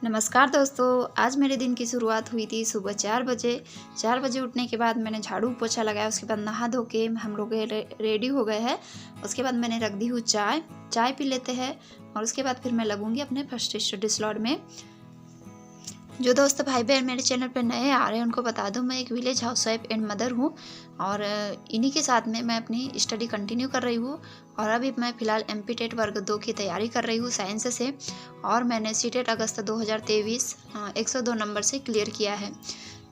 नमस्कार दोस्तों। आज मेरे दिन की शुरुआत हुई थी सुबह 4 बजे। 4 बजे उठने के बाद मैंने झाड़ू पोछा लगाया। उसके बाद नहा धो के हम लोग रेडी हो गए हैं। उसके बाद मैंने रख दी हूँ चाय। चाय पी लेते हैं और उसके बाद फिर मैं लगूंगी अपने फर्स्ट स्टडी स्लॉट में। जो दोस्त भाई बहन मेरे चैनल पर नए आ रहे हैं उनको बता दूं, मैं एक विलेज हाउसवाइफ एंड मदर हूं और इन्हीं के साथ में मैं अपनी स्टडी कंटिन्यू कर रही हूं। और अभी मैं फ़िलहाल एमपी टेट वर्ग 2 की तैयारी कर रही हूं साइंस से। और मैंने सीटेट अगस्त 2023 102 नंबर से क्लियर किया है।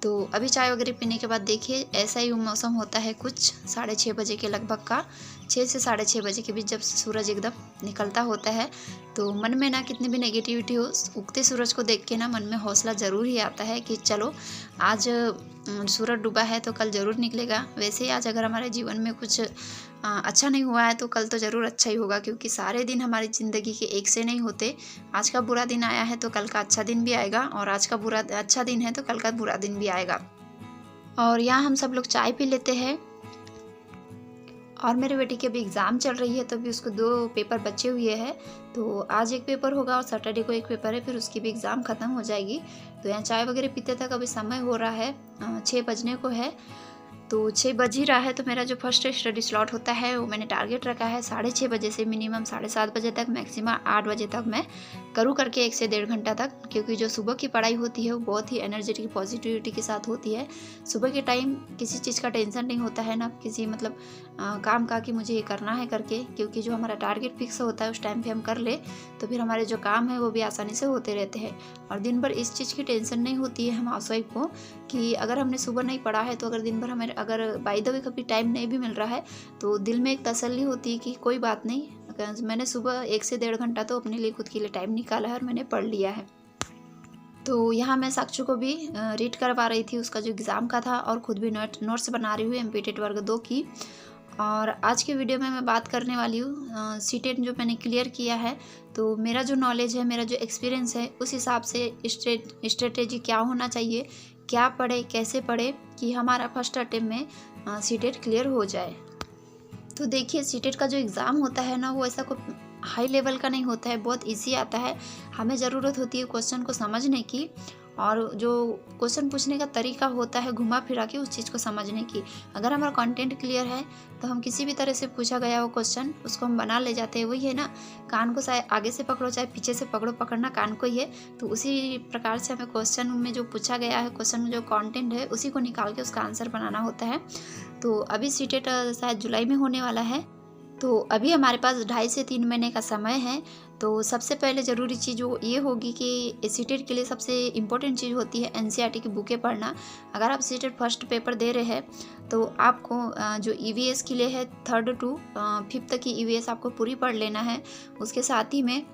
तो अभी चाय वगैरह पीने के बाद देखिए ऐसा ही मौसम होता है कुछ 6:30 बजे के लगभग का। 6 से 6:30 बजे के बीच जब सूरज एकदम निकलता होता है तो मन में ना कितनी भी नेगेटिविटी हो, उगते सूरज को देख के ना मन में हौसला ज़रूर ही आता है कि चलो आज सूरज डूबा है तो कल ज़रूर निकलेगा। वैसे ही आज अगर हमारे जीवन में कुछ अच्छा नहीं हुआ है तो कल तो ज़रूर अच्छा ही होगा, क्योंकि सारे दिन हमारी ज़िंदगी के एक से नहीं होते। आज का बुरा दिन आया है तो कल का अच्छा दिन भी आएगा, और आज का अच्छा दिन है तो कल का बुरा दिन भी आएगा। और यहाँ हम सब लोग चाय पी लेते हैं। और मेरे बेटी की अभी एग्ज़ाम चल रही है तो अभी उसको 2 पेपर बचे हुए हैं। तो आज एक पेपर होगा और सैटरडे को एक पेपर है, फिर उसकी भी एग्ज़ाम ख़त्म हो जाएगी। तो यहाँ चाय वगैरह पीते तक अभी समय हो रहा है 6 बजने को है। तो 6 बज ही रहा है तो मेरा जो फर्स्ट स्टडी स्लॉट होता है वो मैंने टारगेट रखा है 6:30 बजे से मिनिमम 7:30 बजे तक, मैक्सिमम 8 बजे तक मैं करूँ करके 1 से 1.5 घंटा तक। क्योंकि जो सुबह की पढ़ाई होती है वो बहुत ही एनर्जेटिक पॉजिटिविटी के साथ होती है। सुबह के टाइम किसी चीज़ का टेंशन नहीं होता है ना किसी मतलब काम का कि मुझे ये करना है करके, क्योंकि जो हमारा टारगेट फिक्स होता है उस टाइम पे हम कर ले तो फिर हमारे जो काम है वो भी आसानी से होते रहते हैं। और दिन भर इस चीज़ की टेंशन नहीं होती है हम हाउसवाइफ को कि अगर हमने सुबह नहीं पढ़ा है तो अगर दिन भर हमें अगर बाय द वे कभी टाइम नहीं भी मिल रहा है तो दिल में एक तसल्ली होती है कि कोई बात नहीं, मैंने सुबह 1 से 1.5 घंटा तो अपने लिए खुद के लिए टाइम निकाला है और मैंने पढ़ लिया है। तो यहाँ मैं साक्षु को भी रीड करवा रही थी, उसका जो एग्ज़ाम का था, और ख़ुद भी नोट्स बना रही हूँ एमपी टेट वर्ग 2 की। और आज की वीडियो में मैं बात करने वाली हूँ सीटेट जो मैंने क्लियर किया है। तो मेरा जो नॉलेज है, मेरा जो एक्सपीरियंस है, उस हिसाब से स्ट्रेटेजी क्या होना चाहिए, क्या पढ़े कैसे पढ़े कि हमारा फर्स्ट अटेम्प्ट में सीटेट क्लियर हो जाए। तो देखिए सीटेट का जो एग्ज़ाम होता है ना वो ऐसा कोई हाई लेवल का नहीं होता है, बहुत इजी आता है। हमें ज़रूरत होती है क्वेश्चन को समझने की, और जो क्वेश्चन पूछने का तरीका होता है घुमा फिरा के उस चीज़ को समझने की। अगर हमारा कंटेंट क्लियर है तो हम किसी भी तरह से पूछा गया वो क्वेश्चन उसको हम बना ले जाते हैं। वही है ना, कान को चाहे आगे से पकड़ो चाहे पीछे से पकड़ो, पकड़ना कान को ही है। तो उसी प्रकार से हमें क्वेश्चन में जो पूछा गया है, क्वेश्चन में जो कंटेंट है उसी को निकाल के उसका आंसर बनाना होता है। तो अभी सीटेट शायद जुलाई में होने वाला है, तो अभी हमारे पास 2.5 से 3 महीने का समय है। तो सबसे पहले ज़रूरी चीज़ वो ये होगी कि सीटेट के लिए सबसे इम्पोर्टेंट चीज़ होती है एनसीईआरटी की बुकें पढ़ना। अगर आप सीटेट फर्स्ट पेपर दे रहे हैं तो आपको जो ईवीएस के लिए है 3rd to 5th तक की ईवीएस आपको पूरी पढ़ लेना है। उसके साथ ही में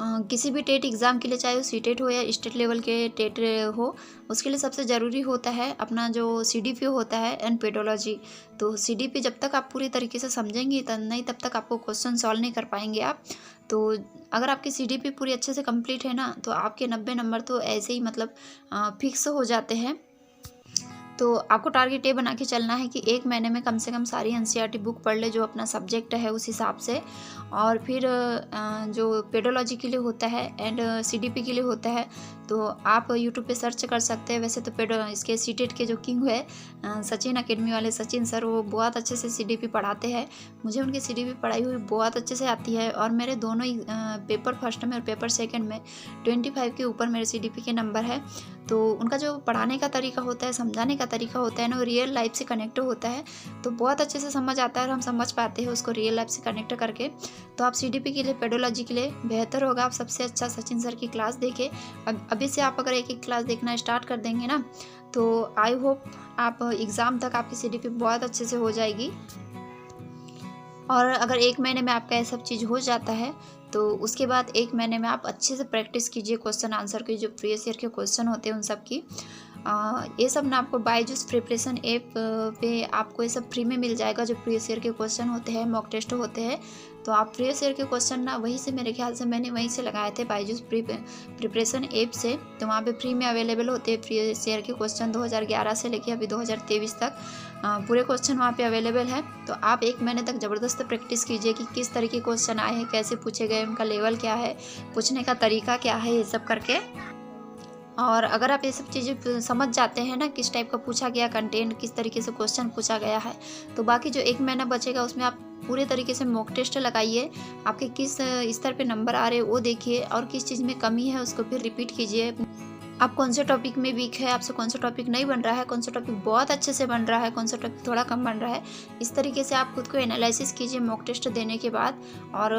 किसी भी टेट एग्ज़ाम के लिए, चाहे वो सीटेट हो या स्टेट लेवल के टेट हो, उसके लिए सबसे ज़रूरी होता है अपना जो सीडीपी होता है एंड पेडोलॉजी। तो सीडीपी जब तक आप पूरी तरीके से समझेंगे तब तक आपको क्वेश्चन सॉल्व नहीं कर पाएंगे आप। तो अगर आपकी सीडीपी पूरी अच्छे से कंप्लीट है ना तो आपके 90 नंबर तो ऐसे ही मतलब फिक्स हो जाते हैं। तो आपको टारगेट ये बना के चलना है कि 1 महीने में कम से कम सारी एनसीईआरटी बुक पढ़ ले जो अपना सब्जेक्ट है उस हिसाब से। और फिर जो पेडोलॉजी के लिए होता है एंड सीडीपी के लिए होता है तो आप यूट्यूब पे सर्च कर सकते हैं। वैसे तो इसके सीटेट के जो किंग है सचिन अकेडमी वाले सचिन सर, वो बहुत अच्छे से सीडीपी पढ़ाते हैं। मुझे उनकी सीडीपी पढ़ाई हुई बहुत अच्छे से आती है, और मेरे दोनों ही पेपर फर्स्ट में और पेपर सेकंड में 25 के ऊपर मेरे सीडीपी के नंबर है। तो उनका जो पढ़ाने का तरीका होता है, समझाने का तरीका होता है ना, वो रियल लाइफ से कनेक्ट होता है। तो बहुत अच्छे से समझ आता है और हम समझ पाते हैं उसको रियल लाइफ से कनेक्ट करके। तो आप सीडीपी के लिए, पेडोलॉजी के लिए बेहतर होगा आप सबसे अच्छा सचिन सर की क्लास देखें। अभी से आप अगर एक क्लास देखना स्टार्ट कर देंगे ना तो आई होप आप एग्ज़ाम तक आपकी सीडीपी बहुत अच्छे से हो जाएगी। और अगर 1 महीने में आपका ये सब चीज़ हो जाता है तो उसके बाद 1 महीने में आप अच्छे से प्रैक्टिस कीजिए क्वेश्चन आंसर की, जो प्रीवियस ईयर के क्वेश्चन होते हैं उन सब की। ये सब ना आपको बायजूस प्रिपरेशन ऐप पे आपको ये सब फ्री में मिल जाएगा। जो प्रीवियस ईयर के क्वेश्चन होते हैं, मॉक टेस्ट होते हैं, तो आप प्रीवियस ईयर के क्वेश्चन ना वहीं से, मेरे ख्याल से मैंने वहीं से लगाए थे बायजूस प्रिपरेशन ऐप से। तो वहाँ पे फ्री में अवेलेबल होते हैं प्रीवियस ईयर के क्वेश्चन 2011 से लेके अभी 2023 तक पूरे क्वेश्चन वहाँ पे अवेलेबल है। तो आप 1 महीने तक ज़बरदस्त प्रैक्टिस कीजिए कि किस तरह के क्वेश्चन आए हैं, कैसे पूछे गए, उनका लेवल क्या है, पूछने का तरीका क्या है, ये सब करके। और अगर आप ये सब चीज़ें समझ जाते हैं ना, किस टाइप का पूछा गया कंटेंट, किस तरीके से क्वेश्चन पूछा गया है, तो बाकी जो 1 महीना बचेगा उसमें आप पूरे तरीके से मॉक टेस्ट लगाइए। आपके किस स्तर पे नंबर आ रहे हैं वो देखिए, और किस चीज़ में कमी है उसको फिर रिपीट कीजिए। आप कौन से टॉपिक में वीक है, आपसे कौन सा टॉपिक नहीं बन रहा है, कौन सा टॉपिक बहुत अच्छे से बन रहा है, कौन सा टॉपिक थोड़ा कम बन रहा है, इस तरीके से आप खुद को एनालिसिस कीजिए मॉक टेस्ट देने के बाद। और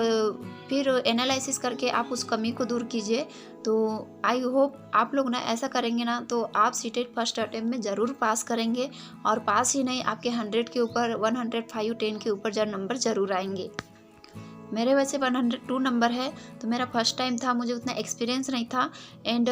फिर एनालिसिस करके आप उस कमी को दूर कीजिए। तो आई होप आप लोग ना ऐसा करेंगे ना तो आप सीटेट फर्स्ट अटेम्प्ट में ज़रूर पास करेंगे, और पास ही नहीं, आपके 100 के ऊपर 105 10 के ऊपर नंबर ज़रूर आएंगे। मेरे वैसे 102 नंबर है, तो मेरा फर्स्ट टाइम था, मुझे उतना एक्सपीरियंस नहीं था, एंड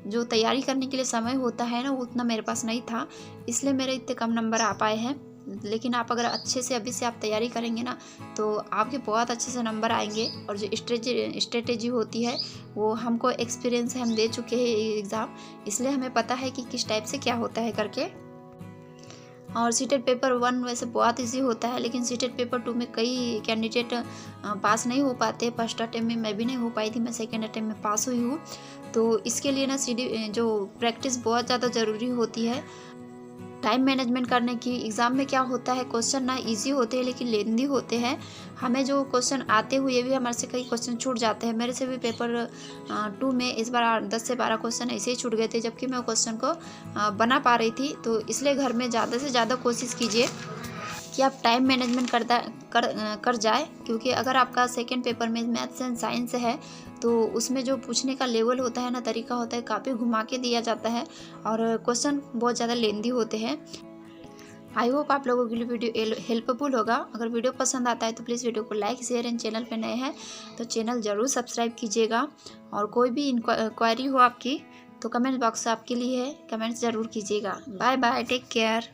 जो तैयारी करने के लिए समय होता है ना वो उतना मेरे पास नहीं था, इसलिए मेरे इतने कम नंबर आ पाए हैं। लेकिन आप अगर अच्छे से अभी से आप तैयारी करेंगे ना तो आपके बहुत अच्छे से नंबर आएंगे। और जो स्ट्रेटेजी होती है वो हमको एक्सपीरियंस है, हम दे चुके हैं एग्ज़ाम, इसलिए हमें पता है कि किस टाइप से क्या होता है करके। और सीटेट पेपर 1 वैसे बहुत इजी होता है, लेकिन सीटेट पेपर 2 में कई कैंडिडेट पास नहीं हो पाते। फर्स्ट अटेम्प्ट में मैं भी नहीं हो पाई थी, मैं सेकेंड अटेम्प्ट में पास हुई हूँ। तो इसके लिए ना जो प्रैक्टिस बहुत ज़्यादा ज़रूरी होती है, टाइम मैनेजमेंट करने की। एग्ज़ाम में क्या होता है, क्वेश्चन ना इजी होते हैं लेकिन लेंदी होते हैं। हमें जो क्वेश्चन आते हुए भी हमारे से कई क्वेश्चन छूट जाते हैं। मेरे से भी पेपर 2 में इस बार 10 से 12 क्वेश्चन ऐसे ही छूट गए थे, जबकि मैं क्वेश्चन को बना पा रही थी। तो इसलिए घर में ज़्यादा से ज़्यादा कोशिश कीजिए कि आप टाइम मैनेजमेंट कर जाए, क्योंकि अगर आपका सेकेंड पेपर में मैथ्स एंड साइंस है तो उसमें जो पूछने का लेवल होता है ना, तरीका होता है, काफ़ी घुमा के दिया जाता है और क्वेश्चन बहुत ज़्यादा लेंदी होते हैं। आई होप आप लोगों के लिए वीडियो हेल्पफुल होगा। अगर वीडियो पसंद आता है तो प्लीज़ वीडियो को लाइक शेयर, एंड चैनल पे नए हैं तो चैनल ज़रूर सब्सक्राइब कीजिएगा। और कोई भी इंक्वायरी हो आपकी तो कमेंट बॉक्स आपके लिए है, कमेंट्स ज़रूर कीजिएगा। Bye bye, take care.